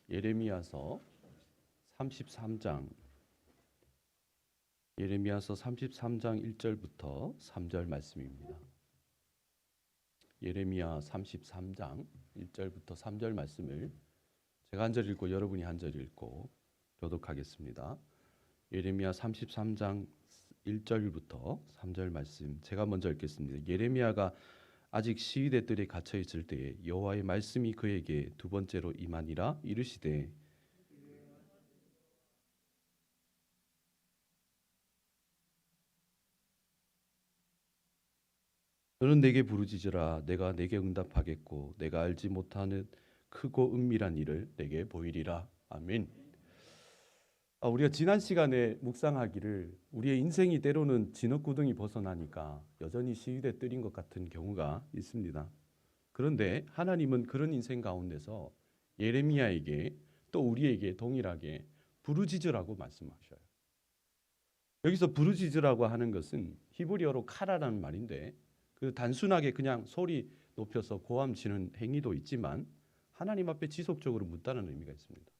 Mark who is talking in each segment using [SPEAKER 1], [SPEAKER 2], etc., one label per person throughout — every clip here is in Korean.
[SPEAKER 1] 예레미야서 33장 1절부터 3절 말씀입니다. 예레미야 33장 1절부터 3절 말씀을 제가 한 절 읽고 여러분이 한 절 읽고 교독하겠습니다. 예레미야 33장 1절부터 3절 말씀 제가 먼저 읽겠습니다. 예레미야가 아직 시위대 뜰에 갇혀 있을 때에 여호와의 말씀이 그에게 두 번째로 임하니라. 이르시되 너는 내게 부르짖으라. 내가 내게 응답하겠고 내가 알지 못하는 크고 은밀한 일을 내게 보이리라. 아멘. 우리가 지난 시간에 묵상하기를 우리의 인생이 때로는 진흙구덩이 벗어나니까 여전히 시위대 뜰인 것 같은 경우가 있습니다. 그런데 하나님은 그런 인생 가운데서 예레미야에게 또 우리에게 동일하게 부르짖으라고 말씀하셔요. 여기서 부르짖으라고 하는 것은 히브리어로 카라라는 말인데 그 단순하게 그냥 소리 높여서 고함치는 행위도 있지만 하나님 앞에 지속적으로 묻다는 의미가 있습니다.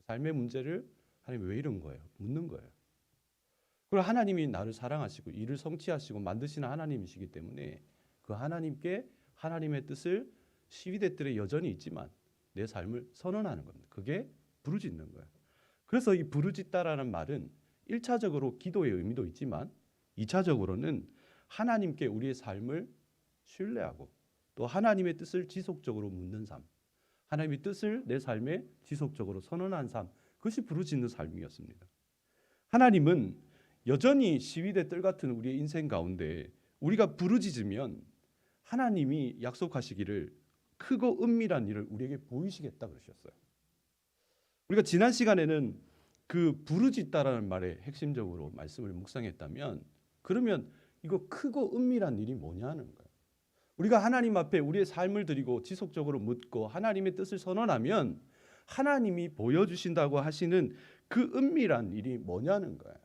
[SPEAKER 1] 삶의 문제를 하나님 왜 이런 거예요? 묻는 거예요. 그리고 하나님이 나를 사랑하시고 이를 성취하시고 만드시는 하나님이시기 때문에 그 하나님께 하나님의 뜻을 시위대들에 여전히 있지만 내 삶을 선언하는 겁니다. 그게 부르짖는 거예요. 그래서 이 부르짖다라는 말은 1차적으로 기도의 의미도 있지만 2차적으로는 하나님께 우리의 삶을 신뢰하고 또 하나님의 뜻을 지속적으로 묻는 삶, 하나님의 뜻을 내 삶에 지속적으로 선언한 삶, 그것이 부르짖는 삶이었습니다. 하나님은 여전히 시위대 뜰 같은 우리의 인생 가운데 우리가 부르짖으면 하나님이 약속하시기를 크고 은밀한 일을 우리에게 보이시겠다 그러셨어요. 우리가 지난 시간에는 그 부르짖다라는 말에 핵심적으로 말씀을 묵상했다면 그러면 이거 크고 은밀한 일이 뭐냐는 거예요. 우리가 하나님 앞에 우리의 삶을 드리고 지속적으로 묻고 하나님의 뜻을 선언하면 하나님이 보여주신다고 하시는 그 은밀한 일이 뭐냐는 거예요.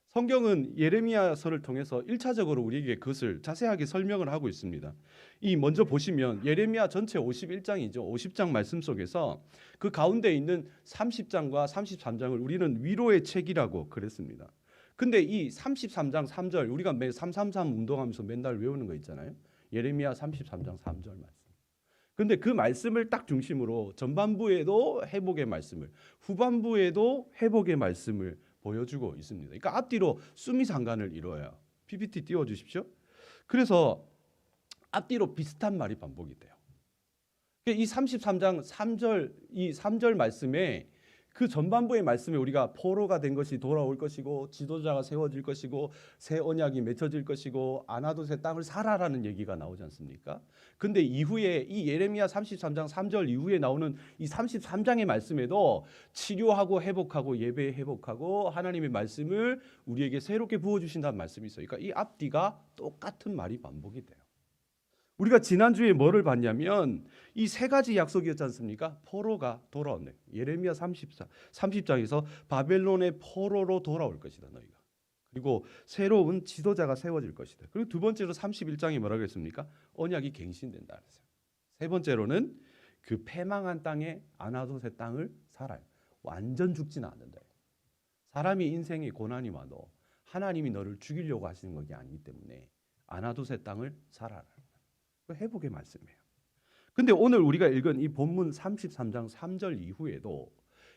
[SPEAKER 1] 성경은 예레미야서를 통해서 1차적으로 우리에게 그것을 자세하게 설명을 하고 있습니다. 이 먼저 보시면 예레미야 전체 51장이죠. 50장 말씀 속에서 그 가운데 있는 30장과 33장을 우리는 위로의 책이라고 그랬습니다. 근데 이 33장 3절 우리가 매 333 운동하면서 맨날 외우는 거 있잖아요. 예레미야 33장 3절 말씀. 근데 그 말씀을 딱 중심으로 전반부에도 회복의 말씀을 후반부에도 회복의 말씀을 보여주고 있습니다. 그러니까 앞뒤로 수미상관을 이루어요. PPT 띄워주십시오. 그래서 앞뒤로 비슷한 말이 반복이 돼요. 이 33장 3절 이 3절 말씀에 그 전반부의 말씀에 우리가 포로가 된 것이 돌아올 것이고 지도자가 세워질 것이고 새 언약이 맺혀질 것이고 아나돗의 땅을 사라라는 얘기가 나오지 않습니까? 근데 이후에 이 예레미야 33장 3절 이후에 나오는 이 33장의 말씀에도 치료하고 회복하고 예배 회복하고 하나님의 말씀을 우리에게 새롭게 부어주신다는 말씀이 있어요. 그러니까 이 앞뒤가 똑같은 말이 반복이 돼요. 우리가 지난주에 뭐를 봤냐면 이 세 가지 약속이었지 않습니까? 포로가 돌아오네. 예레미야 30장에서 바벨론의 포로로 돌아올 것이다 너희가. 그리고 새로운 지도자가 세워질 것이다. 그리고 두 번째로 31장이 뭐라고 했습니까? 언약이 갱신된다 그랬어요. 세 번째로는 그 패망한 땅에 아나돗의 땅을 살아요. 완전 죽지는 않는다. 사람이 인생에 고난이 와도 하나님이 너를 죽이려고 하시는 것이 아니기 때문에 아나돗의 땅을 살아라. 회복의 말씀이에요. 근데 오늘 우리가 읽은 이 본문 33장 3절 이후에도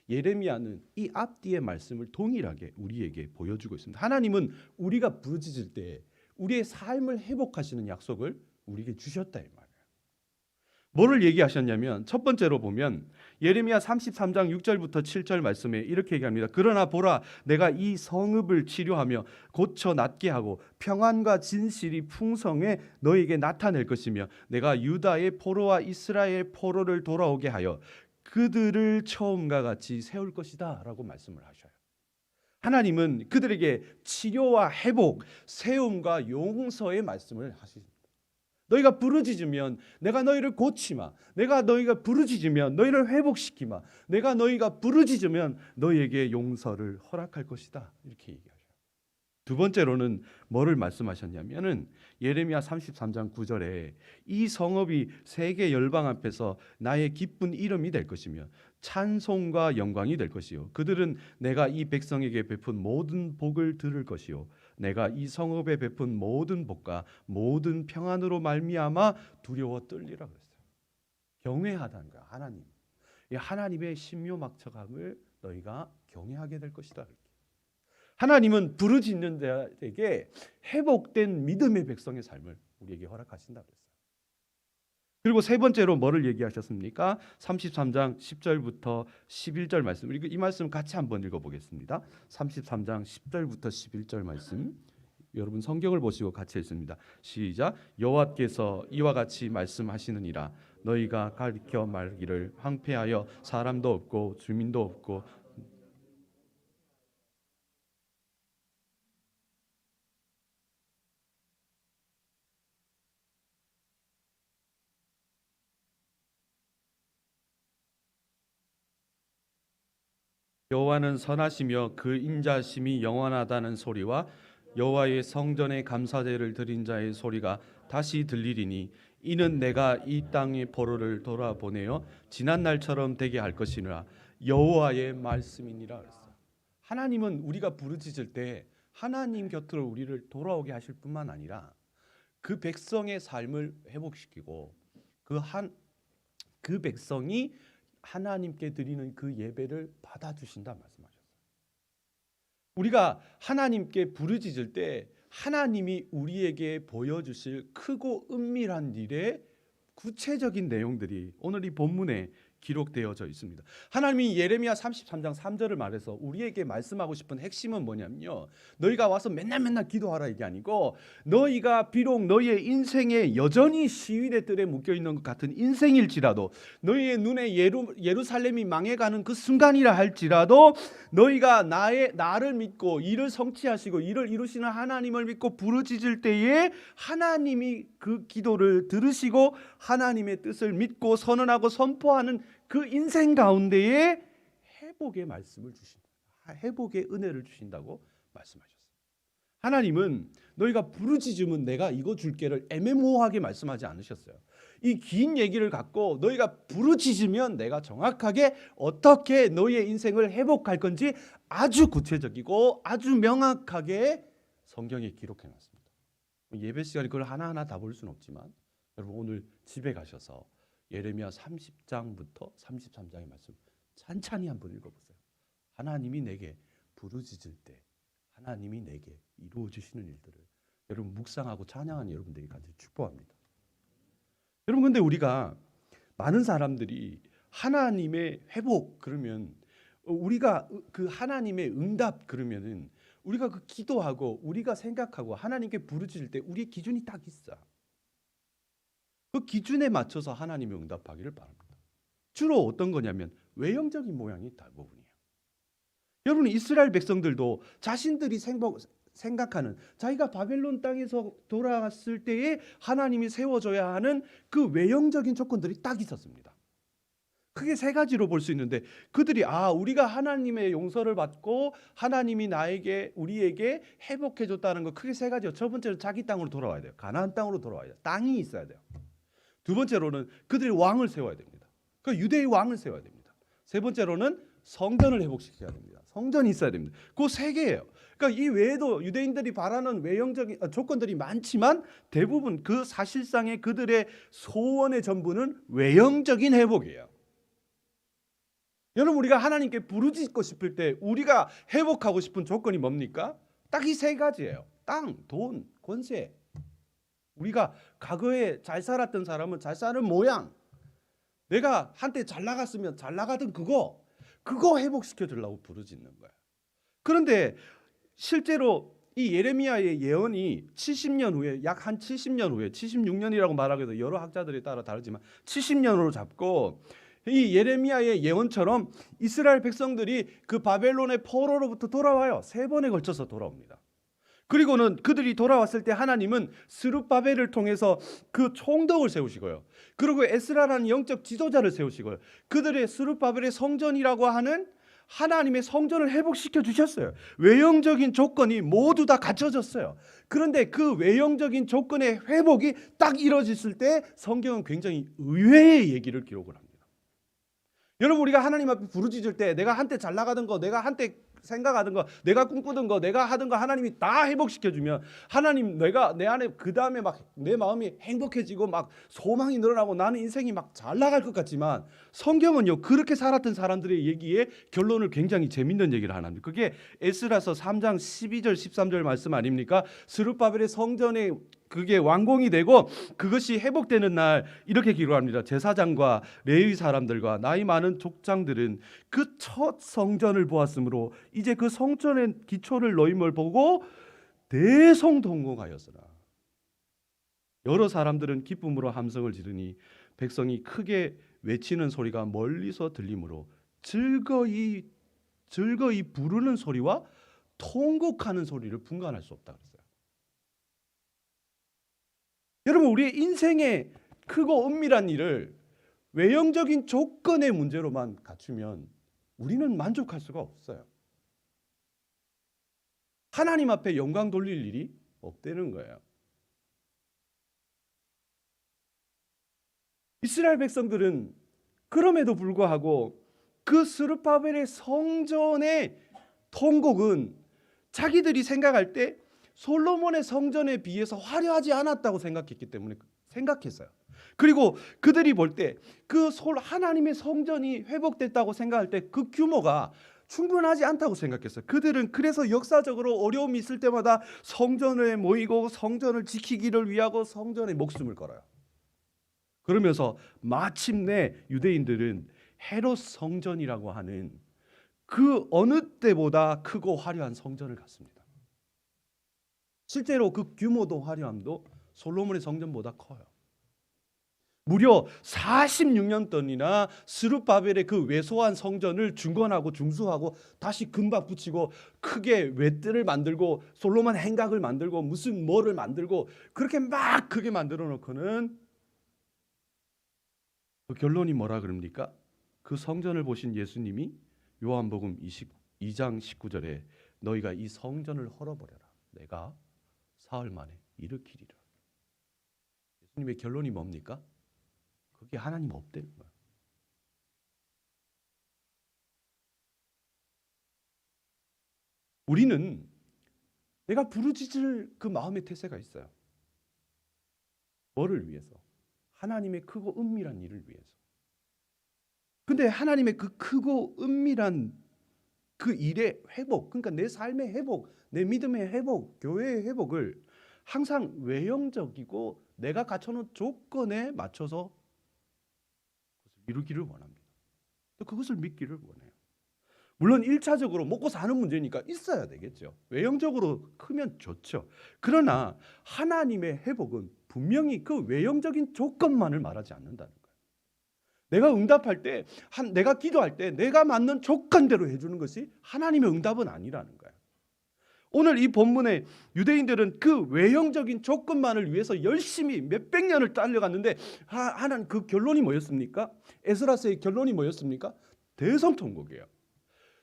[SPEAKER 1] 예레미야는 이 앞뒤의 말씀을 동일하게 우리에게 보여주고 있습니다. 하나님은 우리가 부르짖을 때 우리의 삶을 회복하시는 약속을 우리에게 주셨다 이 말이에요. 뭐를 얘기하셨냐면 첫 번째로 보면 예레미야 33장 6절부터 7절 말씀에 이렇게 얘기합니다. 그러나 보라 내가 이 성읍을 치료하며 고쳐 낫게 하고 평안과 진실이 풍성해 너에게 나타낼 것이며 내가 유다의 포로와 이스라엘 포로를 돌아오게 하여 그들을 처음과 같이 세울 것이다 라고 말씀을 하셔요. 하나님은 그들에게 치료와 회복, 세움과 용서의 말씀을 하십니다. 너희가 부르짖으면 내가 너희를 고치마. 내가 너희가 부르짖으면 너희를 회복시키마. 내가 너희가 부르짖으면 너희에게 용서를 허락할 것이다. 이렇게 얘기하셔요. 두 번째로는 뭐를 말씀하셨냐면은 예레미야 33장 9절에 이 성읍이 세계 열방 앞에서 나의 기쁜 이름이 될 것이며 찬송과 영광이 될 것이요 그들은 내가 이 백성에게 베푼 모든 복을 들을 것이요 내가 이 성읍에 베푼 모든 복과 모든 평안으로 말미암아 두려워 떨리라 그랬어요. 경외하다는 거야. 하나님. 이 하나님의 신묘막측함을 너희가 경외하게 될 것이다. 하나님은 부르짖는 자에게 회복된 믿음의 백성의 삶을 우리에게 허락하신다 그랬어요. 그리고 세 번째로 뭐를 얘기하셨습니까? 33장 10절부터 11절 말씀. 우리 이 말씀 같이 한번 읽어보겠습니다. 33장 10절부터 11절 말씀. 여러분 성경을 보시고 같이 읽습니다. 시작. 여호와께서 이와 같이 말씀하시느니라. 너희가 가르쳐 말기를 황폐하여 사람도 없고 주민도 없고 여호와는 선하시며 그 인자심이 영원하다는 소리와 여호와의 성전에 감사제를 드린 자의 소리가 다시 들리리니 이는 내가 이 땅의 보로를 돌아보내어 지난 날처럼 되게 할 것이니라. 여호와의 말씀이니라 그랬어요. 하나님은 우리가 부르짖을 때 하나님 곁으로 우리를 돌아오게 하실 뿐만 아니라 그 백성의 삶을 회복시키고 그 백성이 하나님께 드리는 그 예배를 받아주신다 말씀하셨어요. 우리가 하나님께 부르짖을 때 하나님이 우리에게 보여주실 크고 은밀한 일의 구체적인 내용들이 오늘 이 본문에 기록되어져 있습니다. 하나님이 예레미야 33장 3절을 말해서 우리에게 말씀하고 싶은 핵심은 뭐냐면요, 너희가 와서 맨날 기도하라 이게 아니고 너희가 비록 너희의 인생에 여전히 시위대 뜰에 묶여있는 것 같은 인생일지라도 너희의 눈에 예루살렘이 망해가는 그 순간이라 할지라도 너희가 나를 믿고 이를 성취하시고 이를 이루시는 하나님을 믿고 부르짖을 때에 하나님이 그 기도를 들으시고 하나님의 뜻을 믿고 선언하고 선포하는 그 인생 가운데에 회복의 말씀을 주신다. 회복의 은혜를 주신다고 말씀하셨어요. 하나님은 너희가 부르짖으면 내가 이거 줄게를 애매모호하게 말씀하지 않으셨어요. 이 긴 얘기를 갖고 너희가 부르짖으면 내가 정확하게 어떻게 너희의 인생을 회복할 건지 아주 구체적이고 아주 명확하게 성경에 기록해 놨습니다. 예배 시간에 그걸 하나하나 다 볼 수는 없지만 여러분 오늘 집에 가셔서 예레미야 30장부터 33장의 말씀 찬찬히 한번 읽어보세요. 하나님이 내게 부르짖을 때 하나님이 내게 이루어 주시는 일들을 여러분 묵상하고 찬양하는 여러분들이 간절히 축복합니다. 여러분 근데 우리가 많은 사람들이 하나님의 회복 그러면 우리가 그 하나님의 응답 그러면은 우리가 그 기도하고 우리가 생각하고 하나님께 부르짖을 때 우리의 기준이 딱 있어. 그 기준에 맞춰서 하나님이 응답하기를 바랍니다. 주로 어떤 거냐면 외형적인 모양이 대부분이에요. 여러분 이스라엘 백성들도 자신들이 생각하는 자기가 바벨론 땅에서 돌아갔을 때에 하나님이 세워줘야 하는 그 외형적인 조건들이 딱 있었습니다. 크게 세 가지로 볼 수 있는데 그들이 우리가 하나님의 용서를 받고 하나님이 우리에게 회복해 줬다는 거 크게 세 가지요. 첫 번째는 자기 땅으로 돌아와야 돼요. 가나안 땅으로 돌아와야 돼요. 땅이 있어야 돼요. 두 번째로는 그들이 왕을 세워야 됩니다. 그 유대의 왕을 세워야 됩니다. 세 번째로는 성전을 회복시켜야 됩니다. 성전이 있어야 됩니다. 그 세 개예요. 그러니까 이 외에도 유대인들이 바라는 외형적인 조건들이 많지만 대부분 그 사실상의 그들의 소원의 전부는 외형적인 회복이에요. 여러분 우리가 하나님께 부르짖고 싶을 때 우리가 회복하고 싶은 조건이 뭡니까? 딱 이 세 가지예요. 땅, 돈, 권세. 우리가 과거에 잘 살았던 사람은 잘 사는 모양, 내가 한때 잘 나갔으면 잘 나가던 그거 회복시켜 주려고 부르짖는 거야. 그런데 실제로 이 예레미야의 예언이 70년 후에 약 한 70년 후에 76년이라고 말하기도 여러 학자들에 따라 다르지만 70년으로 잡고 이 예레미야의 예언처럼 이스라엘 백성들이 그 바벨론의 포로로부터 돌아와요. 3번에 걸쳐서 돌아옵니다. 그리고는 그들이 돌아왔을 때 하나님은 스룹바벨을 통해서 그 총독을 세우시고요. 그리고 에스라라는 영적 지도자를 세우시고요. 그들의 스룹바벨의 성전이라고 하는 하나님의 성전을 회복시켜 주셨어요. 외형적인 조건이 모두 다 갖춰졌어요. 그런데 그 외형적인 조건의 회복이 딱 이루어졌을 때 성경은 굉장히 의외의 얘기를 기록을 합니다. 여러분, 우리가 하나님 앞에 부르짖을 때 내가 한때 잘 나가던 거, 내가 한때 생각하던 거, 내가 꿈꾸던 거, 내가 하던 거 하나님이 다 회복시켜 주면 하나님, 내가 내 안에 그 다음에 막 내 마음이 행복해지고 막 소망이 늘어나고 나는 인생이 막 잘 나갈 것 같지만, 성경은요 그렇게 살았던 사람들의 얘기에 결론을 굉장히 재밌는 얘기를 하나 합니다. 그게 에스라서 3장 12절 13절 말씀 아닙니까? 스룹바벨의 성전에 그게 완공이 되고 그것이 회복되는 날 이렇게 기록합니다. 제사장과 레위 사람들과 나이 많은 족장들은 그 첫 성전을 보았으므로 이제 그 성전의 기초를 놓임을 보고 대성동공하였으나 여러 사람들은 기쁨으로 함성을 지르니 백성이 크게 외치는 소리가 멀리서 들리므로 즐거이 부르는 소리와 통곡하는 소리를 분간할 수 없다 그랬어요. 여러분, 우리의 인생의 크고 은밀한 일을 외형적인 조건의 문제로만 갖추면 우리는 만족할 수가 없어요. 하나님 앞에 영광 돌릴 일이 없다는 거예요. 이스라엘 백성들은 그럼에도 불구하고 그 스룹바벨의 성전의 통곡은 자기들이 생각할 때 솔로몬의 성전에 비해서 화려하지 않았다고 생각했기 때문에 생각했어요. 그리고 그들이 볼 때 그 하나님의 성전이 회복됐다고 생각할 때 그 규모가 충분하지 않다고 생각했어요. 그들은 그래서 역사적으로 어려움이 있을 때마다 성전에 모이고 성전을 지키기를 위하고 성전에 목숨을 걸어요. 그러면서 마침내 유대인들은 헤롯 성전이라고 하는 그 어느 때보다 크고 화려한 성전을 갖습니다. 실제로 그 규모도 화려함도 솔로몬의 성전보다 커요. 무려 46년 동이나 스룹바벨의 그 왜소한 성전을 중건하고 중수하고 다시 금박 붙이고 크게 외뜰을 만들고 솔로몬 행각을 만들고 무슨 뭐를 만들고 그렇게 막 크게 만들어 놓고는 그 결론이 뭐라 그럽니까? 그 성전을 보신 예수님이 요한복음 22장 19절에 너희가 이 성전을 헐어버려라. 내가 사흘 만에 일으키리라. 예수님의 결론이 뭡니까? 그게 하나님 없다는 거예요. 우리는 내가 부르짖을 그 마음의 태세가 있어요. 뭐를 위해서? 하나님의 크고 은밀한 일을 위해서. 근데 하나님의 그 크고 은밀한 그 일의 회복, 그러니까 내 삶의 회복, 내 믿음의 회복, 교회의 회복을 항상 외형적이고 내가 갖춰놓은 조건에 맞춰서 이루기를 원합니다. 또 그것을 믿기를 원해요. 물론 1차적으로 먹고 사는 문제니까 있어야 되겠죠. 외형적으로 크면 좋죠. 그러나 하나님의 회복은 분명히 그 외형적인 조건만을 말하지 않는다는 거예요. 내가 응답할 때, 내가 기도할 때 내가 맞는 조건대로 해주는 것이 하나님의 응답은 아니라는 거예요. 오늘 이 본문에 유대인들은 그 외형적인 조건만을 위해서 열심히 몇백 년을 달려갔는데 하나님 그 결론이 뭐였습니까? 에스라서의 결론이 뭐였습니까? 대성통곡이에요.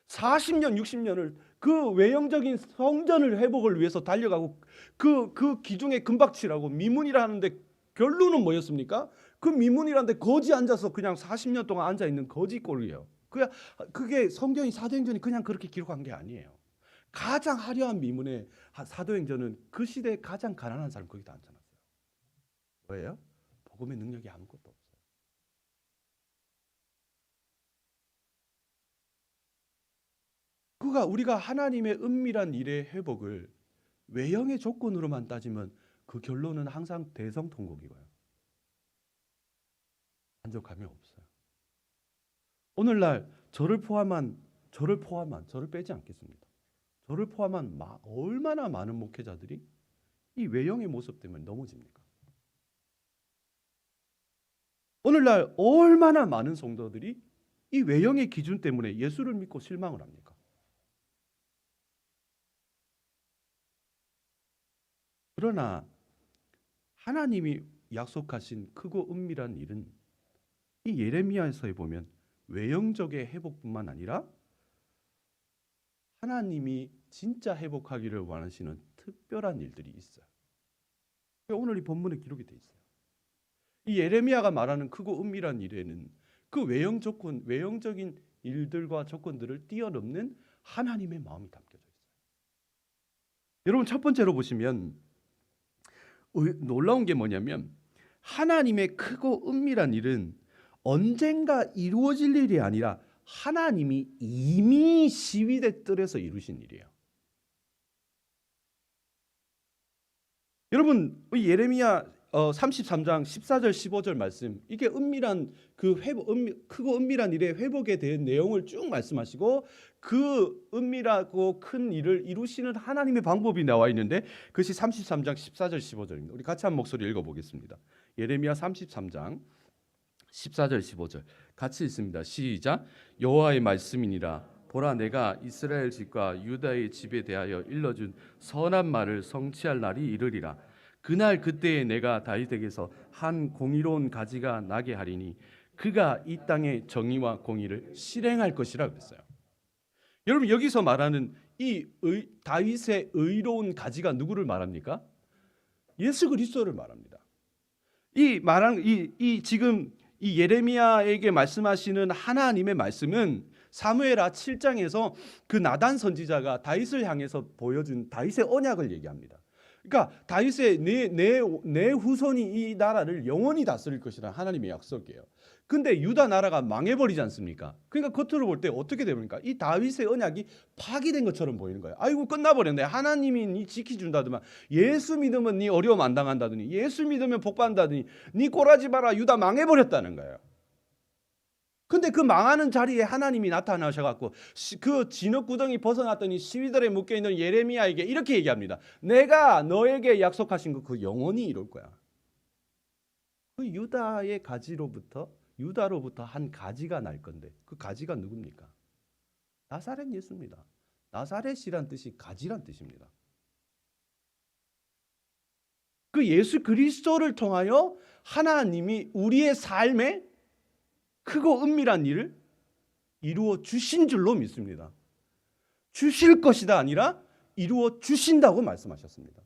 [SPEAKER 1] 40년, 60년을 그 외형적인 성전을 회복을 위해서 달려가고 그 기둥에 금박치라고 미문이라 하는데 결론은 뭐였습니까? 그 미문이라는데 거지 앉아서 그냥 40년 동안 앉아 있는 거지 꼴이에요. 그게 성경이 사도행전이 그냥 그렇게 기록한 게 아니에요. 가장 화려한 미문의 사도행전은 그 시대에 가장 가난한 사람 거기 다 앉혀놨어요. 왜요? 복음의 능력이 아무것도 없어요. 우리가 하나님의 은밀한 일의 회복을 외형의 조건으로만 따지면 그 결론은 항상 대성통곡이고요. 만족감이 없어요. 오늘날 저를 빼지 않겠습니다. 저를 포함한 얼마나 많은 목회자들이 이 외형의 모습 때문에 넘어집니까? 오늘날 얼마나 많은 성도들이 이 외형의 기준 때문에 예수를 믿고 실망을 합니까? 그러나 하나님이 약속하신 크고 은밀한 일은 이 예레미야서에 보면 외형적의 회복뿐만 아니라 하나님이 진짜 회복하기를 원하시는 특별한 일들이 있어요. 오늘 이 본문에 기록이 돼 있어요. 이 예레미야가 말하는 크고 은밀한 일에는 그 외형적인 일들과 조건들을 뛰어넘는 하나님의 마음이 담겨져 있어요. 여러분, 첫 번째로 보시면 놀라운 게 뭐냐면 하나님의 크고 은밀한 일은 언젠가 이루어질 일이 아니라 하나님이 이미 시위대 뜰에서 이루신 일이에요. 여러분, 예레미야 33장 14절 15절 말씀, 이게 은밀한 크고 은밀한 일의 회복에 대한 내용을 쭉 말씀하시고 그 은밀하고 큰 일을 이루시는 하나님의 방법이 나와 있는데 그것이 33장 14절 15절입니다. 우리 같이 한 목소리 읽어보겠습니다. 예레미야 33장 14절 15절 같이 읽습니다. 시작. 여호와의 말씀이니라. 보라, 내가 이스라엘 집과 유다의 집에 대하여 일러준 선한 말을 성취할 날이 이르리라. 그날 그때에 내가 다윗에게서 한 공의로운 가지가 나게 하리니 그가 이 땅의 정의와 공의를 실행할 것이라 그랬어요. 여러분, 여기서 말하는 이 다윗의 의로운 가지가 누구를 말합니까? 예수 그리스도를 말합니다. 지금 이 예레미야에게 말씀하시는 하나님의 말씀은 사무엘하 7장에서 그 나단 선지자가 다윗을 향해서 보여준 다윗의 언약을 얘기합니다. 그러니까 다윗의 내 후손이 이 나라를 영원히 다스릴 것이라는 하나님의 약속이에요. 근데 유다 나라가 망해버리지 않습니까? 그러니까 겉으로 볼 때 어떻게 됩니까? 이 다윗의 언약이 파기된 것처럼 보이는 거예요. 아이고, 끝나버렸네. 하나님이 니 지켜준다더만, 예수 믿으면 니 어려움 안 당한다더니, 예수 믿으면 복 받는다더니, 니 꼬라지 마라, 유다 망해버렸다는 거예요. 근데 그 망하는 자리에 하나님이 나타나셔갖고 그 진흙구덩이 벗어났더니 시위들에 묶여있는 예레미야에게 이렇게 얘기합니다. 내가 너에게 약속하신 거 그 영원히 이룰 거야. 그 유다의 가지로부터, 유다로부터 한 가지가 날 건데 그 가지가 누굽니까? 나사렛 예수입니다. 나사렛이란 뜻이 가지란 뜻입니다. 그 예수 그리스도를 통하여 하나님이 우리의 삶에 크고 은밀한 일을 이루어 주신 줄로 믿습니다. 주실 것이다 아니라 이루어 주신다고 말씀하셨습니다.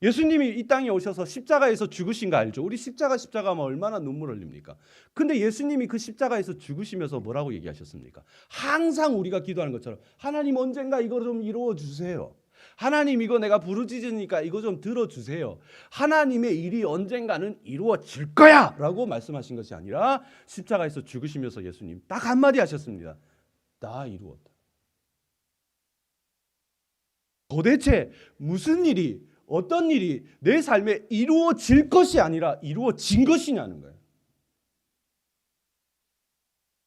[SPEAKER 1] 예수님이 이 땅에 오셔서 십자가에서 죽으신 거 알죠? 우리 십자가면 얼마나 눈물 흘립니까? 근데 예수님이 그 십자가에서 죽으시면서 뭐라고 얘기하셨습니까? 항상 우리가 기도하는 것처럼 하나님 언젠가 이거 좀 이루어 주세요. 하나님 이거 내가 부르짖으니까 이거 좀 들어주세요. 하나님의 일이 언젠가는 이루어질 거야 라고 말씀하신 것이 아니라 십자가에서 죽으시면서 예수님 딱 한마디 하셨습니다. 다 이루었다. 도대체 무슨 일이, 어떤 일이 내 삶에 이루어질 것이 아니라 이루어진 것이냐는 거예요.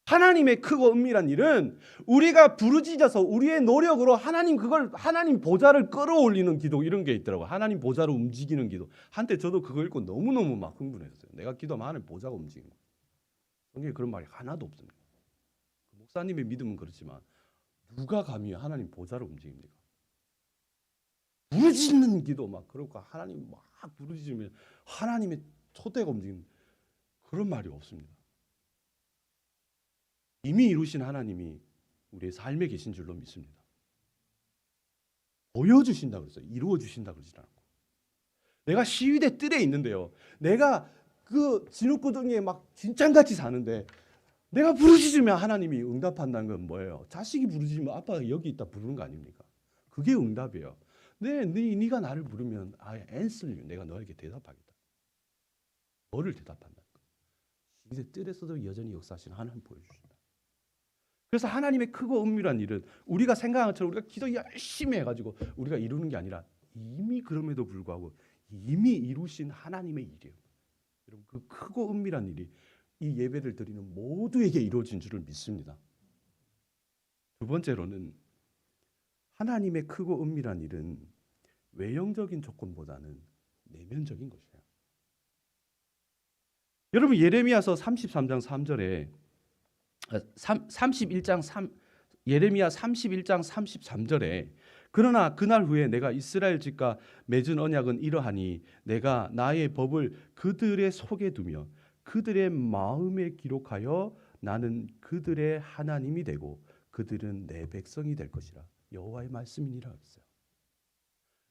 [SPEAKER 1] 하나님의 크고 은밀한 일은 우리가 부르짖어서 우리의 노력으로 하나님 보좌를 끌어올리는 기도, 이런 게 있더라고요. 하나님 보좌로 움직이는 기도. 한때 저도 그거 읽고 너무너무 막 흥분했어요. 내가 기도하면 하나님 보좌가 움직이는 거예요. 성경에 그런 말이 하나도 없습니다. 목사님의 믿음은 그렇지만 누가 감히 하나님 보좌를 움직입니까? 부르짖는 기도 막 그러고 하나님 막 부르짖으면 하나님의 촛대가 움직이는 그런 말이 없습니다. 이미 이루신 하나님이 우리의 삶에 계신 줄로 믿습니다. 보여주신다 그랬어요. 이루어 주신다 그러지 않고. 내가 시위대 뜰에 있는데요. 내가 그 진흙구덩이에 막 진짱같이 사는데 내가 부르짖으면 하나님이 응답한다는 건 뭐예요? 자식이 부르짖으면 아빠가 여기 있다 부르는 거 아닙니까? 그게 응답이에요. 네가 나를 부르면 I answer you. 내가 너에게 대답하겠다. 뭐를 대답한다? 시위대 뜰에서도 여전히 역사하시는 하나님 보여주신다. 그래서 하나님의 크고 은밀한 일은 우리가 생각한 것처럼 우리가 기도 열심히 해가지고 우리가 이루는 게 아니라 이미 그럼에도 불구하고 이미 이루신 하나님의 일이에요. 여러분, 그 크고 은밀한 일이 이 예배를 드리는 모두에게 이루어진 줄을 믿습니다. 두 번째로는 하나님의 크고 은밀한 일은 외형적인 조건보다는 내면적인 것이에요. 여러분, 예레미야서 33장 3절에 예레미야 31장 33절에 그러나 그날 후에 내가 이스라엘 집과 맺은 언약은 이러하니 내가 나의 법을 그들의 속에 두며 그들의 마음에 기록하여 나는 그들의 하나님이 되고 그들은 내 백성이 될 것이라 여호와의 말씀이니라 했어요.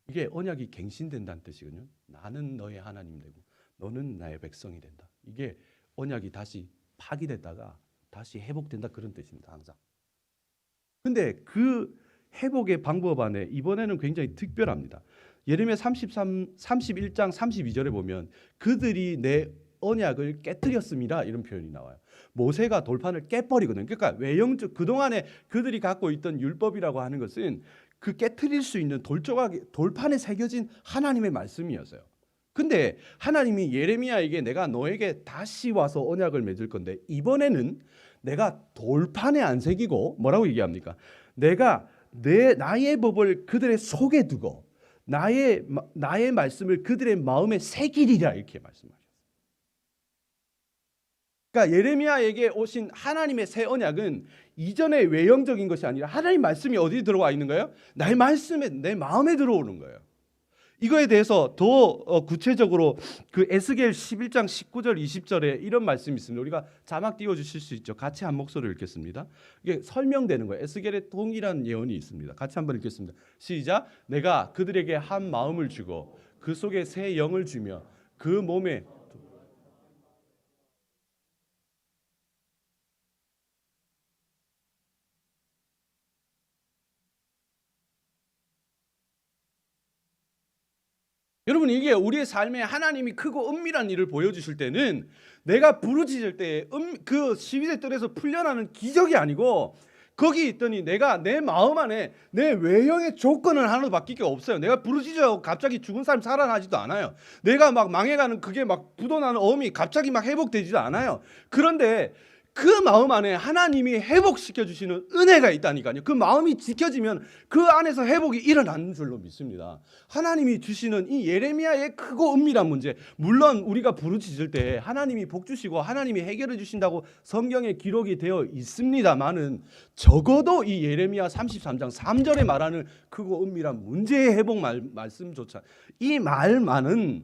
[SPEAKER 1] 이게 언약이 갱신된다는 뜻이거든요. 나는 너의 하나님 되고 너는 나의 백성이 된다. 이게 언약이 다시 파기됐다가 다시 회복된다 그런 뜻입니다. 항상. 근데 그 회복의 방법 안에 이번에는 굉장히 특별합니다. 예레미야 31장 32절에 보면 그들이 내 언약을 깨뜨렸습니다. 이런 표현이 나와요. 모세가 돌판을 깨버리거든요. 그러니까 외형적 그동안에 그들이 갖고 있던 율법이라고 하는 것은 그 깨뜨릴 수 있는 돌조각이 돌판에 새겨진 하나님의 말씀이었어요. 근데 하나님이 예레미야에게 내가 너에게 다시 와서 언약을 맺을 건데 이번에는 내가 돌판에 안 새기고 뭐라고 얘기합니까? 내가 나의 법을 그들의 속에 두고 나의 말씀을 그들의 마음에 새기리라 이렇게 말씀하셨어요. 그러니까 예레미야에게 오신 하나님의 새 언약은 이전의 외형적인 것이 아니라 하나님 말씀이 어디 들어와 있는 거예요? 나의 말씀에 내 마음에 들어오는 거예요. 이거에 대해서 더 구체적으로 그 에스겔 11장 19절 20절에 이런 말씀이 있습니다. 우리가 자막 띄워 주실 수 있죠. 같이 한 목소리로 읽겠습니다. 이게 설명되는 거예요. 에스겔의 동일한 예언이 있습니다. 같이 한번 읽겠습니다. 시작. 내가 그들에게 한 마음을 주고 그 속에 새 영을 주며 그 몸에 여러분 이게 우리의 삶에 하나님이 크고 은밀한 일을 보여주실 때는 내가 부르짖을 때 그 시위대 뜰에서 풀려나는 기적이 아니고 거기 있더니 내가 내 마음 안에 내 외형의 조건은 하나도 바뀔 게 없어요. 내가 부르짖어도 갑자기 죽은 사람 살아나지도 않아요. 내가 막 망해가는 그게 막 부도나는 어음이 갑자기 막 회복되지도 않아요. 그런데 그 마음 안에 하나님이 회복시켜 주시는 은혜가 있다니까요. 그 마음이 지켜지면 그 안에서 회복이 일어나는 줄로 믿습니다. 하나님이 주시는 이 예레미야의 크고 은밀한 문제, 물론 우리가 부르짖을 때 하나님이 복 주시고 하나님이 해결해 주신다고 성경에 기록이 되어 있습니다만은 적어도 이 예레미야 33장 3절에 말하는 크고 은밀한 문제의 회복 말씀조차 이 말만은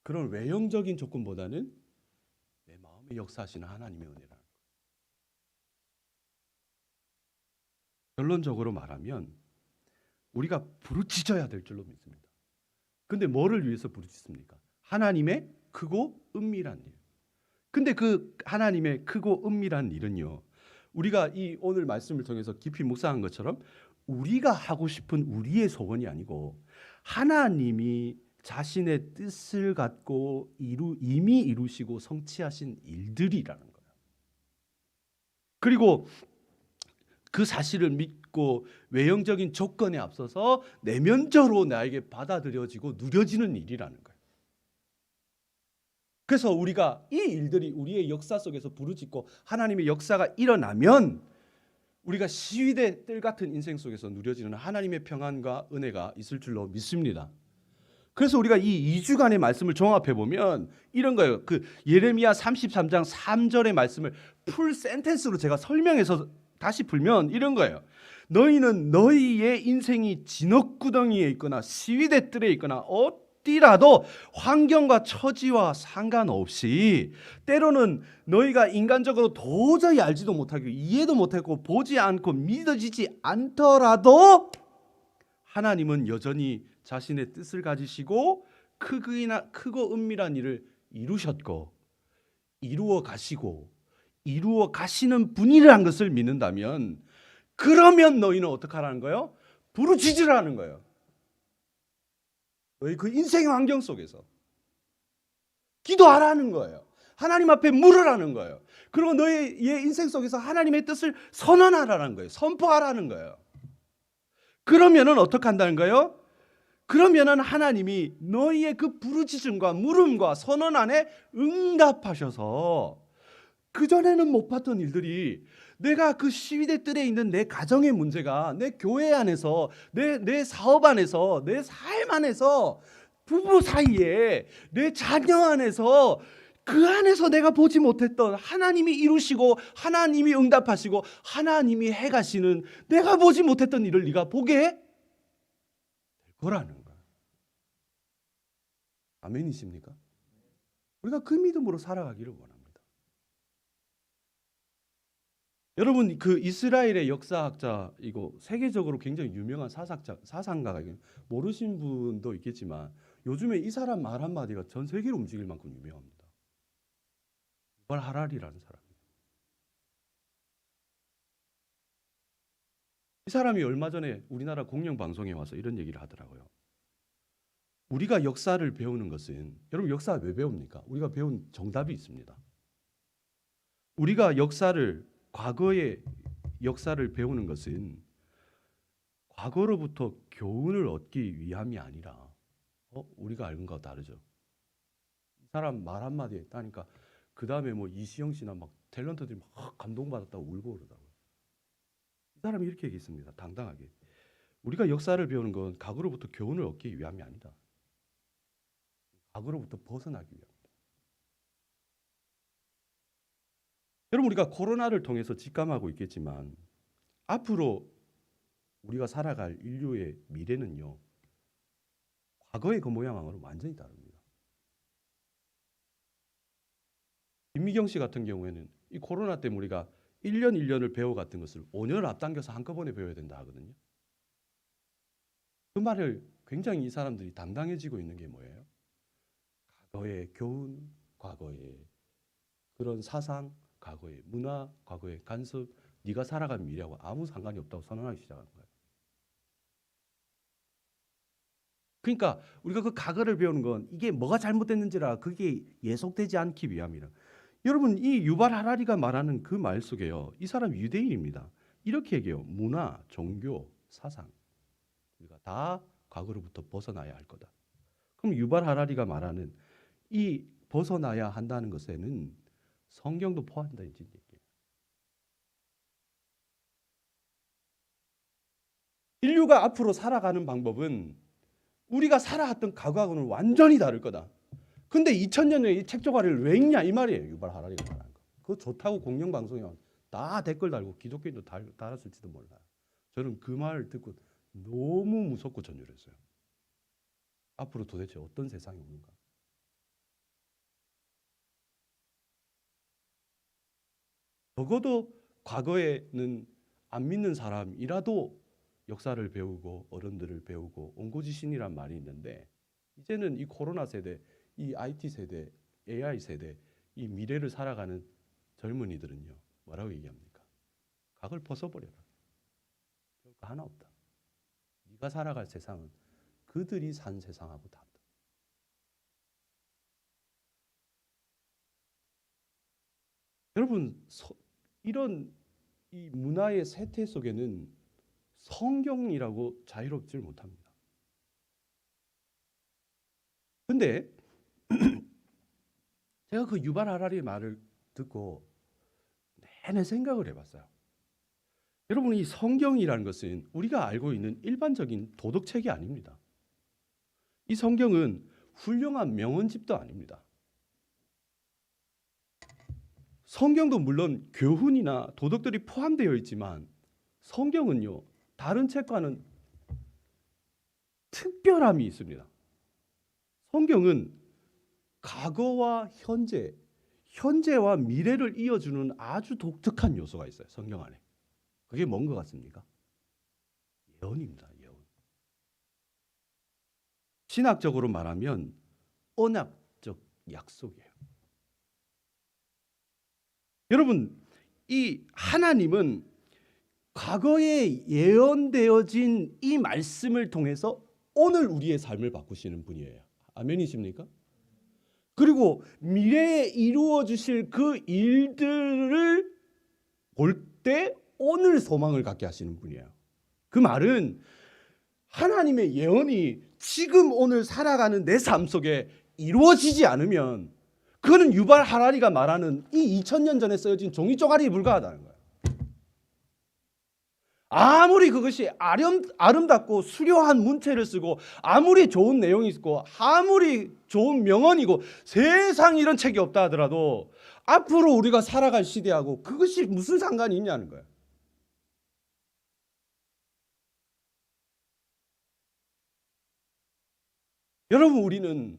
[SPEAKER 1] 그런 외형적인 조건보다는 역사하시는 하나님의 은혜라는 거예요. 결론적으로 말하면 우리가 부르짖어야 될 줄로 믿습니다. 근데 뭐를 위해서 부르짖습니까? 하나님의 크고 은밀한 일. 근데 그 하나님의 크고 은밀한 일은요, 우리가 이 오늘 말씀을 통해서 깊이 묵상한 것처럼 우리가 하고 싶은 우리의 소원이 아니고 하나님이 자신의 뜻을 갖고 이미 이루시고 성취하신 일들이라는 거예요. 그리고 그 사실을 믿고 외형적인 조건에 앞서서 내면적으로 나에게 받아들여지고 누려지는 일이라는 거예요. 그래서 우리가 이 일들이 우리의 역사 속에서 부르짖고 하나님의 역사가 일어나면 우리가 시위대 뜰 같은 인생 속에서 누려지는 하나님의 평안과 은혜가 있을 줄로 믿습니다. 그래서 우리가 이 2주간의 말씀을 종합해 보면 이런 거예요. 그 예레미야 33장 3절의 말씀을 풀 센텐스로 제가 설명해서 다시 풀면 이런 거예요. 너희는 너희의 인생이 진흙구덩이에 있거나 시위대 뜰에 있거나 어디라도 환경과 처지와 상관없이 때로는 너희가 인간적으로 도저히 알지도 못하고 이해도 못하고 보지 않고 믿어지지 않더라도 하나님은 여전히 자신의 뜻을 가지시고 크고 은밀한 일을 이루셨고 이루어 가시고 이루어 가시는 분이라는 것을 믿는다면 그러면 너희는 어떻게 하라는 거예요? 부르짖으라는 거예요. 너희 그 인생의 환경 속에서 기도하라는 거예요. 하나님 앞에 물으라는 거예요. 그리고 너희의 인생 속에서 하나님의 뜻을 선언하라는 거예요. 선포하라는 거예요. 그러면은 어떻게 한다는 거예요? 그러면은 하나님이 너희의 그 부르짖음과 물음과 선언 안에 응답하셔서 그전에는 못 봤던 일들이 내가 그 시위대 뜰에 있는 내 가정의 문제가 내 교회 안에서 내 사업 안에서 내 삶 안에서 부부 사이에 내 자녀 안에서 그 안에서 내가 보지 못했던 하나님이 이루시고 하나님이 응답하시고 하나님이 해가시는 내가 보지 못했던 일을 네가 보게 될 거라는 거야. 아멘이십니까? 우리가 그 믿음으로 살아가기를 원합니다. 여러분 그 이스라엘의 역사학자이고 세계적으로 굉장히 유명한 사상가가 모르신 분도 있겠지만 요즘에 이 사람 말 한마디가 전 세계를 움직일 만큼 유명합니다. 유발 하라리라는 사람. 이 사람이 얼마 전에 우리나라 공영방송에 와서 이런 얘기를 하더라고요. 우리가 역사를 배우는 것은, 여러분 역사 왜 배웁니까? 우리가 배운 정답이 있습니다. 우리가 과거의 역사를 배우는 것은 과거로부터 교훈을 얻기 위함이 아니라 우리가 알는 거와 다르죠. 이 사람 말 한마디 했다니까 그 다음에 뭐 이시영 씨나 막 탤런트들이 막 감동받았다고 울고 그러더라고요. 이 사람이 이렇게 얘기했습니다. 당당하게. 우리가 역사를 배우는 건 과거로부터 교훈을 얻기 위함이 아니다. 과거로부터 벗어나기 위함이다. 여러분 우리가 코로나를 통해서 직감하고 있겠지만 앞으로 우리가 살아갈 인류의 미래는요. 과거의 그 모양하고는 완전히 다릅니다. 김미경 씨 같은 경우에는 이 코로나 때문에 우리가 1년 1년을 배워갔던 것을 5년을 앞당겨서 한꺼번에 배워야 된다 하거든요. 그 말을 굉장히 이 사람들이 당당해지고 있는 게 뭐예요? 과거의 교훈, 과거의 그런 사상, 과거의 문화, 과거의 간섭, 네가 살아간 미래하고 아무 상관이 없다고 선언하기 시작한 거예요. 그러니까 우리가 그 과거를 배우는 건 이게 뭐가 잘못됐는지라 그게 예속되지 않기 위함이라. 여러분 이 유발 하라리가 말하는 그 말 속에요. 이 사람 유대인입니다. 이렇게 얘기해요. 문화, 종교, 사상 우리가 다 과거로부터 벗어나야 할 거다. 그럼 유발 하라리가 말하는 이 벗어나야 한다는 것에는 성경도 포함된다는 얘기예요. 인류가 앞으로 살아가는 방법은 우리가 살아왔던 과거하고는 완전히 다를 거다. 근데 2000년에 이 책조가리를 왜 읽냐 이 말이에요. 유발 하라리가 말하는 거. 그거 좋다고 공영방송에 다 댓글 달고 기독교인도 달았을지도 몰라요. 저는 그 말을 듣고 너무 무섭고 전율했어요. 앞으로 도대체 어떤 세상이 오는가. 적어도 과거에는 안 믿는 사람이라도 역사를 배우고 어른들을 배우고 온고지신이란 말이 있는데 이제는 이 코로나 세대, 이 IT 세대, AI 세대, 이 미래를 살아가는 젊은이들은요. 뭐라고 얘기합니까? 각을 벗어버려라. 배울 거 하나 없다. 네가 살아갈 세상은 그들이 산 세상하고 다르다. 여러분 이런 이 문화의 세태 속에는 성경이라고 자유롭질 못합니다. 근데 제가 그 유발 하라리의 말을 듣고 내내 생각을 해봤어요. 여러분 이 성경이라는 것은 우리가 알고 있는 일반적인 도덕책이 아닙니다. 이 성경은 훌륭한 명언집도 아닙니다. 성경도 물론 교훈이나 도덕들이 포함되어 있지만 성경은요 다른 책과는 특별함이 있습니다. 성경은 과거와 현재와 미래를 이어주는 아주 독특한 요소가 있어요. 성경 안에. 그게 뭔 것 같습니까? 예언입니다. 예언. 신학적으로 말하면 언약적 약속이에요. 여러분, 이 하나님은 과거에 예언되어진 이 말씀을 통해서 오늘 우리의 삶을 바꾸시는 분이에요. 아멘이십니까? 그리고 미래에 이루어 주실 그 일들을 볼 때 오늘 소망을 갖게 하시는 분이에요. 그 말은 하나님의 예언이 지금 오늘 살아가는 내 삶 속에 이루어지지 않으면 그거는 유발 하라리가 말하는 이 2000년 전에 쓰여진 종이 쪼가리에 불과하다는 거예요. 아무리 그것이 아름답고 수려한 문체를 쓰고 아무리 좋은 내용이 있고 아무리 좋은 명언이고 세상 이런 책이 없다 하더라도 앞으로 우리가 살아갈 시대하고 그것이 무슨 상관이 있냐는 거예요. 여러분 우리는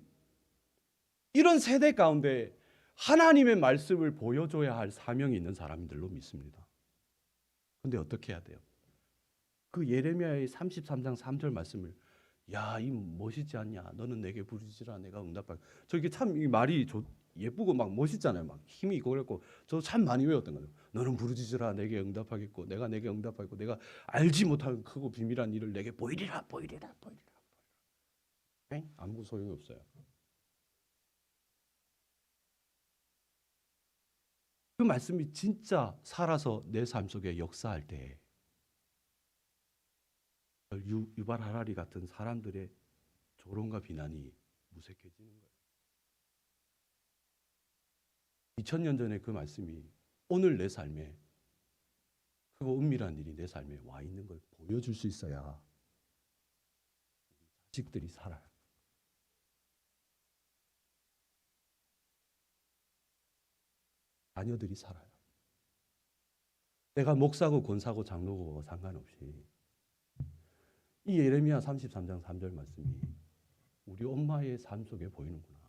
[SPEAKER 1] 이런 세대 가운데 하나님의 말씀을 보여줘야 할 사명이 있는 사람들로 믿습니다. 근데 어떻게 해야 돼요? 그 예레미야의 33장 3절 말씀을 야, 이 멋있지 않냐? 너는 내게 부르짖으라 내가 응답할. 저 이게 참 이 말이 예쁘고 막 멋있잖아요. 막 힘이 있고 그랬고 저 참 많이 외웠던 거예요. 너는 부르짖으라 내게 응답하겠고 내가 내게 응답하겠고 내가 알지 못하는 크고 비밀한 일을 내게 보이리라 보이리라 보이리라. 엥? 아무 소용이 없어요. 그 말씀이 진짜 살아서 내 삶 속에 역사할 때 유발 하라리 같은 사람들의 조롱과 비난이 무색해지는 거예요. 2000년 전에 그 말씀이 오늘 내 삶에 크고 은밀한 일이 내 삶에 와 있는 걸 보여줄 수 있어야 자식들이 살아요. 자녀들이 살아요. 내가 목사고 권사고 장로고 상관없이 이 예레미야 33장 3절 말씀이 우리 엄마의 삶 속에 보이는구나.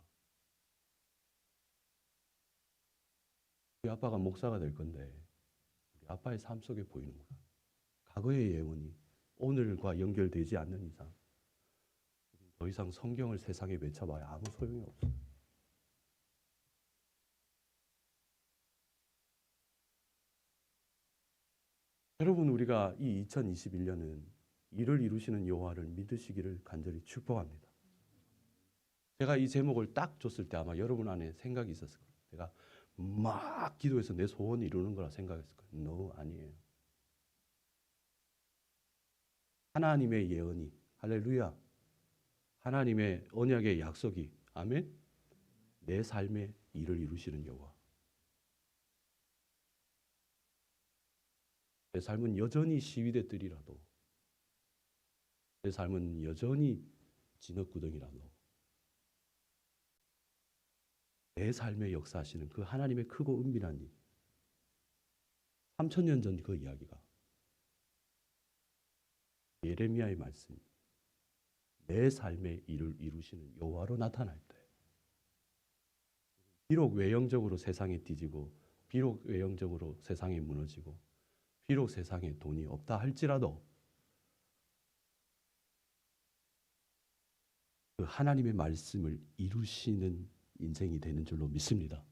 [SPEAKER 1] 우리 아빠가 목사가 될 건데 우리 아빠의 삶 속에 보이는구나. 과거의 예언이 오늘과 연결되지 않는 이상 더 이상 성경을 세상에 외쳐봐야 아무 소용이 없어요. 여러분, 우리가 이 2021년은 일을 이루시는 여호와를 믿으시기를 간절히 축복합니다. 제가 이 제목을 딱 줬을 때 아마 여러분 안에 생각이 있었을 거예요. 내가 막 기도해서 내 소원을 이루는 거라 생각했을 거예요. No, 아니에요. 하나님의 예언이, 할렐루야, 하나님의 언약의 약속이, 아멘, 내 삶에 일을 이루시는 여호와. 내 삶은 여전히 시위대들이라도, 내 삶은 여전히 진흙구덩이라도 내 삶에 역사하시는 그 하나님의 크고 은밀한 일, 3000년 전 그 이야기가 예레미야의 말씀, 내 삶의 일을 이루시는 여호와로 나타날 때 비록 외형적으로 세상에 뒤지고 비록 외형적으로 세상에 무너지고 비록 세상에 돈이 없다 할지라도 그 하나님의 말씀을 이루시는 인생이 되는 줄로 믿습니다.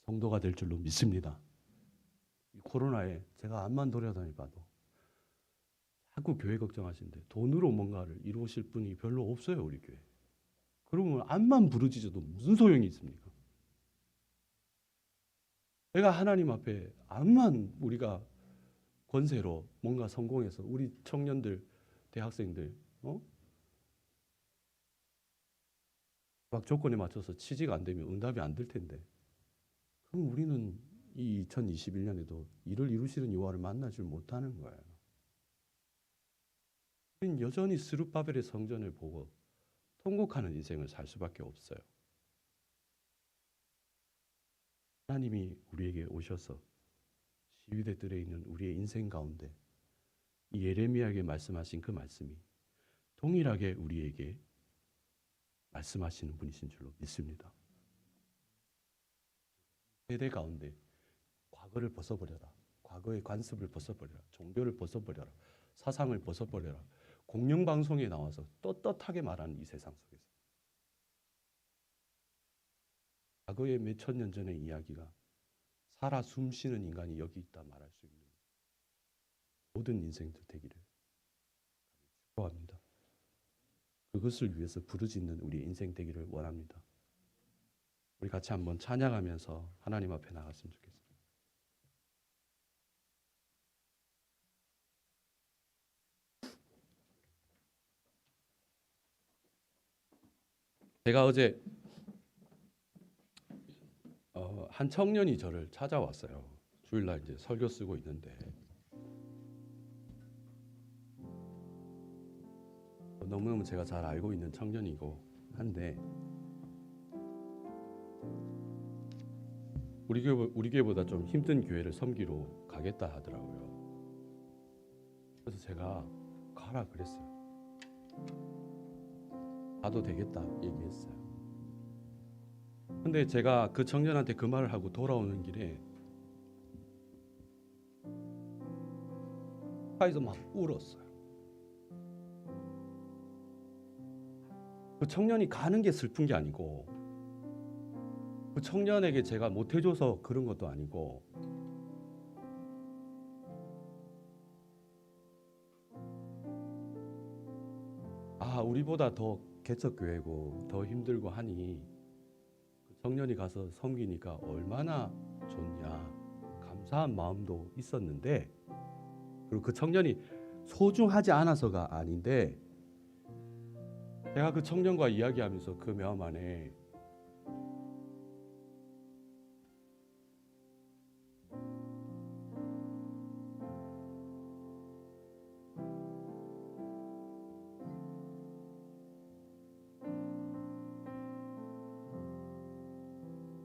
[SPEAKER 1] 성도가 될 줄로 믿습니다. 이 코로나에 제가 앞만 돌아다니봐도 자꾸 교회 걱정하시는데 돈으로 뭔가를 이루실 분이 별로 없어요, 우리 교회. 그러면 앞만 부르짖어도 무슨 소용이 있습니까? 내가 하나님 앞에 앞만 우리가 권세로 뭔가 성공해서 우리 청년들, 대학생들, 막 조건에 맞춰서 취직 안 되면 응답이 안 될 텐데, 그럼 우리는 이 2021년에도 일을 이루시는 여호와를 만나질 못하는 거예요. 우리는 여전히 스룹바벨의 성전을 보고 통곡하는 인생을 살 수밖에 없어요. 하나님이 우리에게 오셔서 시위대들에 있는 우리의 인생 가운데 이 예레미야에게 말씀하신 그 말씀이 동일하게 우리에게 말씀하시는 분이신 줄로 믿습니다. 세대 가운데 과거를 벗어버려라. 과거의 관습을 벗어버려라. 종교를 벗어버려라. 사상을 벗어버려라. 공영방송에 나와서 떳떳하게 말하는 이 세상 속에서 과거의 몇천 년 전의 이야기가 살아 숨쉬는 인간이 여기 있다 말할 수 있는 모든 인생들 되기를 축복합니다. 그것을 위해서 부르짖는 우리 인생 되기를 원합니다. 우리 같이 한번 찬양하면서 하나님 앞에 나갔으면 좋겠습니다. 제가 어제 한 청년이 저를 찾아왔어요. 주일날 이제 설교 쓰고 있는데 너무너무 제가 잘 알고 있는 청년이고 한데 우리 교회보다 좀 힘든 교회를 섬기러 가겠다 하더라고요. 그래서 제가 가라 그랬어요. 가도 되겠다 얘기했어요. 근데 제가 그 청년한테 그 말을 하고 돌아오는 길에 가까이서 막 울었어요. 그 청년이 가는 게 슬픈 게 아니고, 그 청년에게 제가 못해줘서 그런 것도 아니고, 우리보다 더 개척교회고 더 힘들고 하니 그 청년이 가서 섬기니까 얼마나 좋냐, 감사한 마음도 있었는데, 그리고 그 청년이 소중하지 않아서가 아닌데, 제가 그 청년과 이야기하면서 그 마음 안에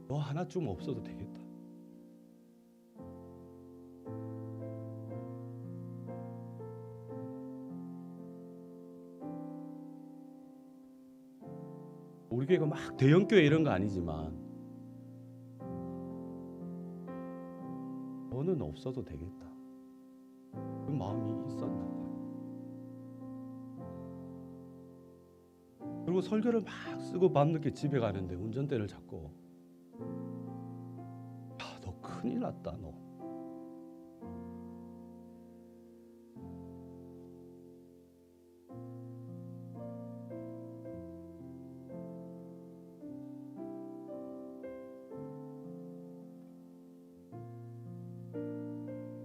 [SPEAKER 1] 너 하나쯤 없어도 되겠다. 우리 교회가 막 대형교회 이런 거 아니지만 너는 없어도 되겠다. 그 마음이 있었나 봐요. 그리고 설교를 막 쓰고 밤늦게 집에 가는데 운전대를 잡고, 너 큰일 났다 너.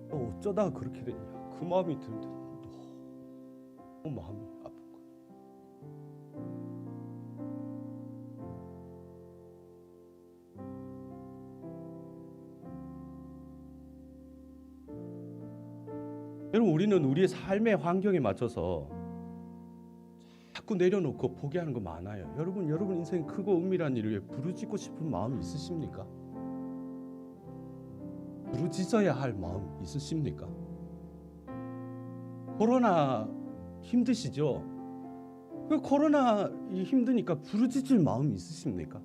[SPEAKER 1] 너 어쩌다가 그렇게 됐냐. 그 마음이 드는데 너무 마음이 아픈 거야. 여러분, 우리는 우리의 삶의 환경에 맞춰서 자꾸 내려놓고 포기하는 거 많아요. 여러분 인생 크고 은밀한 일을 위해 부르짖고 싶은 마음이 있으십니까? 부르짖어야 할 마음 있으십니까? 코로나 힘드시죠? 그 코로나 힘드니까 부르짖을 마음이 있으십니까?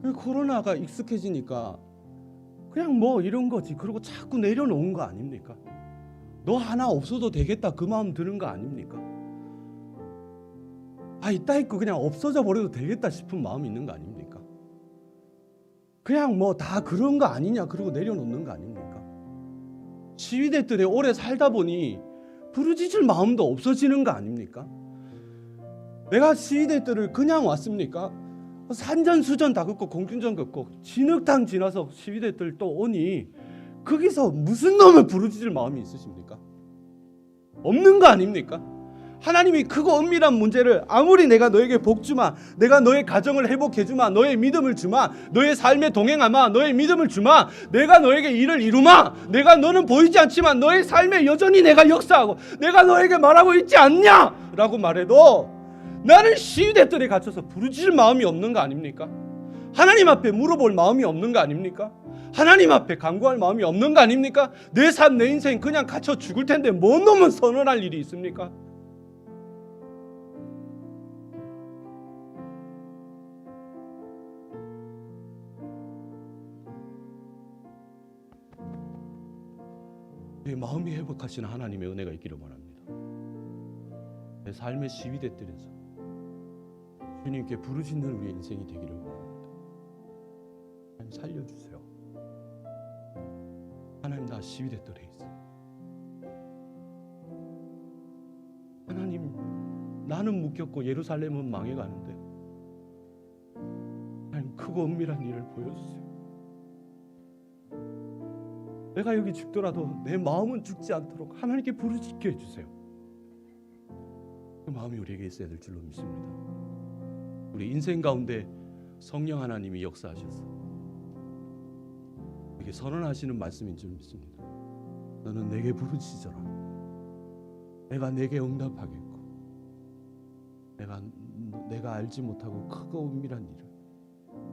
[SPEAKER 1] 그 코로나가 익숙해지니까 그냥 뭐 이런 거지, 그리고 자꾸 내려놓은 거 아닙니까? 너 하나 없어도 되겠다 그 마음 드는 거 아닙니까? 이따 있고 그냥 없어져 버려도 되겠다 싶은 마음이 있는 거 아닙니까? 그냥 뭐 다 그런 거 아니냐 그러고 내려놓는 거 아닙니까? 시위대들에 오래 살다 보니 부르짖을 마음도 없어지는 거 아닙니까? 내가 시위대들을 그냥 왔습니까? 산전수전 다 긋고 공중전 긋고 진흙탕 지나서 시위대들 또 오니 거기서 무슨 놈을 부르짖을 마음이 있으십니까? 없는 거 아닙니까? 하나님이 크고 은밀한 문제를 아무리 내가 너에게 복 주마, 내가 너의 가정을 회복해 주마, 너의 믿음을 주마, 너의 삶에 동행하마, 너의 믿음을 주마, 내가 너에게 일을 이루마, 내가 너는 보이지 않지만 너의 삶에 여전히 내가 역사하고 내가 너에게 말하고 있지 않냐? 라고 말해도 나는 시위대들에 갇혀서 부르짖을 마음이 없는 거 아닙니까? 하나님 앞에 물어볼 마음이 없는 거 아닙니까? 하나님 앞에 간구할 마음이 없는 거 아닙니까? 내 삶, 내 인생 그냥 갇혀 죽을 텐데 뭔 놈은 선언할 일이 있습니까? 내 마음이 회복하시는 하나님의 은혜가 있기를 원합니다. 내 삶의 시위대들에서 주님께 부르짖는 우리의 인생이 되기를 원합니다. 하나님 살려주세요. 하나님, 나 시위대들에 있어요. 하나님, 나는 묶였고 예루살렘은 망해가는데 하나님, 크고 은밀한 일을 보여주세요. 내가 여기 죽더라도 내 마음은 죽지 않도록 하나님께 부르짖게 해주세요. 그 마음이 우리에게 있어야 될 줄로 믿습니다. 우리 인생 가운데 성령 하나님이 역사하셔서 이게 선언하시는 말씀인 줄 믿습니다. 너는 내게 부르짖어라. 내가 내게 응답하겠고, 내가 알지 못하고 크고 은밀한 일을,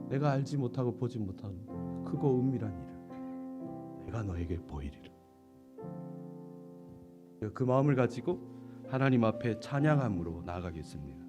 [SPEAKER 1] 내가 알지 못하고 보지 못한 크고 은밀한 일을 내가 너에게 보이리라. 그 마음을 가지고 하나님 앞에 찬양함으로 나아가겠습니다.